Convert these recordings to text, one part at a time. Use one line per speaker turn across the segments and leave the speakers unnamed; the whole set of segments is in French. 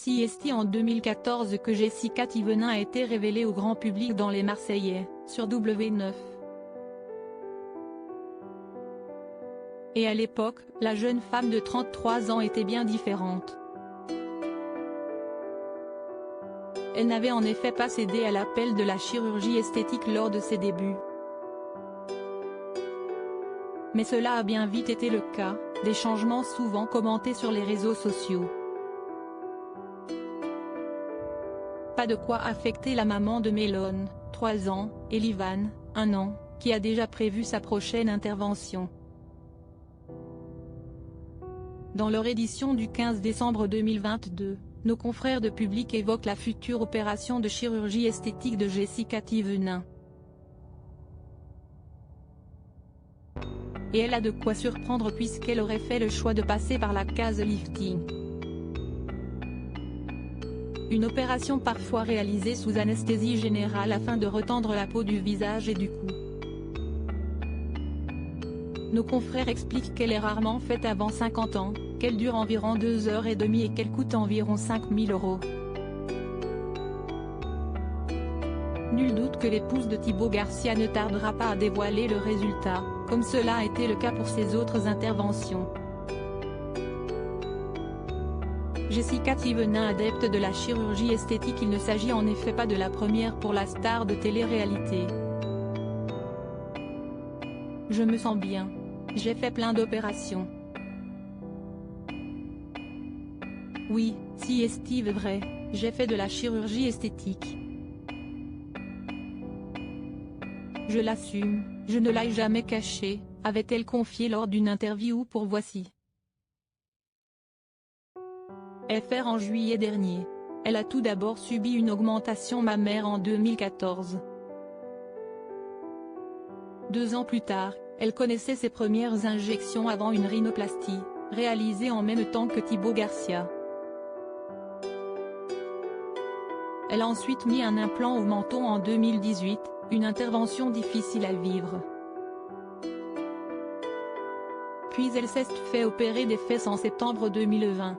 CST en 2014 que Jessica Thévenin a été révélée au grand public dans Les Marseillais, sur W9. Et à l'époque, la jeune femme de 33 ans était bien différente. Elle n'avait en effet pas cédé à l'appel de la chirurgie esthétique lors de ses débuts. Mais cela a bien vite été le cas, des changements souvent commentés sur les réseaux sociaux. Pas de quoi affecter la maman de Mélone, 3 ans, et Livan, 1 an, qui a déjà prévu sa prochaine intervention. Dans leur édition du 15 décembre 2022, nos confrères de Public évoquent la future opération de chirurgie esthétique de Jessica Thévenin. Et elle a de quoi surprendre puisqu'elle aurait fait le choix de passer par la case lifting. Une opération parfois réalisée sous anesthésie générale afin de retendre la peau du visage et du cou. Nos confrères expliquent qu'elle est rarement faite avant 50 ans, qu'elle dure environ 2h30 et qu'elle coûte environ 5 000 €. Nul doute que l'épouse de Thibaut Garcia ne tardera pas à dévoiler le résultat, comme cela a été le cas pour ses autres interventions. Jessica Thévenin, adepte de la chirurgie esthétique. Il ne s'agit en effet pas de la première pour la star de télé-réalité. Je me sens bien. J'ai fait plein d'opérations. Oui, si est vrai, j'ai fait de la chirurgie esthétique. Je l'assume, je ne l'ai jamais caché, avait-elle confié lors d'une interview pour Voici. FR en juillet dernier. Elle a tout d'abord subi une augmentation mammaire en 2014. 2 ans plus tard, elle connaissait ses premières injections avant une rhinoplastie, réalisée en même temps que Thibaut Garcia. Elle a ensuite mis un implant au menton en 2018, une intervention difficile à vivre. Puis elle s'est fait opérer des fesses en septembre 2020.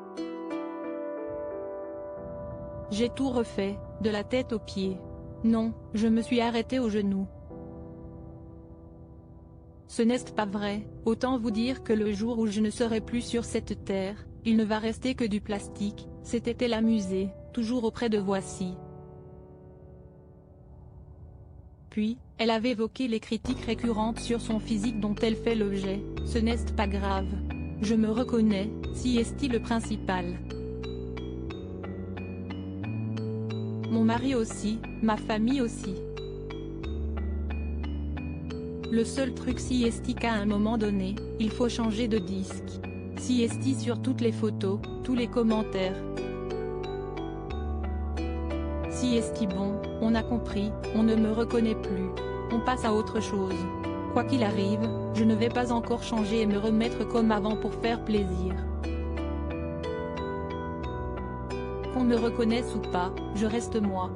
J'ai tout refait, de la tête aux pieds. Non, je me suis arrêtée aux genoux. Ce n'est pas vrai, autant vous dire que le jour où je ne serai plus sur cette terre, il ne va rester que du plastique, s'était-elle amusée, toujours auprès de Voici. Puis, elle avait évoqué les critiques récurrentes sur son physique dont elle fait l'objet. Ce n'est pas grave. Je me reconnais, si est-il le principal. Mon mari aussi, ma famille aussi. Le seul truc si est qu'à un moment donné, il faut changer de disque. Si est sur toutes les photos, tous les commentaires. Si est bon, on a compris, on ne me reconnaît plus. On passe à autre chose. Quoi qu'il arrive, je ne vais pas encore changer et me remettre comme avant pour faire plaisir. Qu'on me reconnaisse ou pas, je reste moi.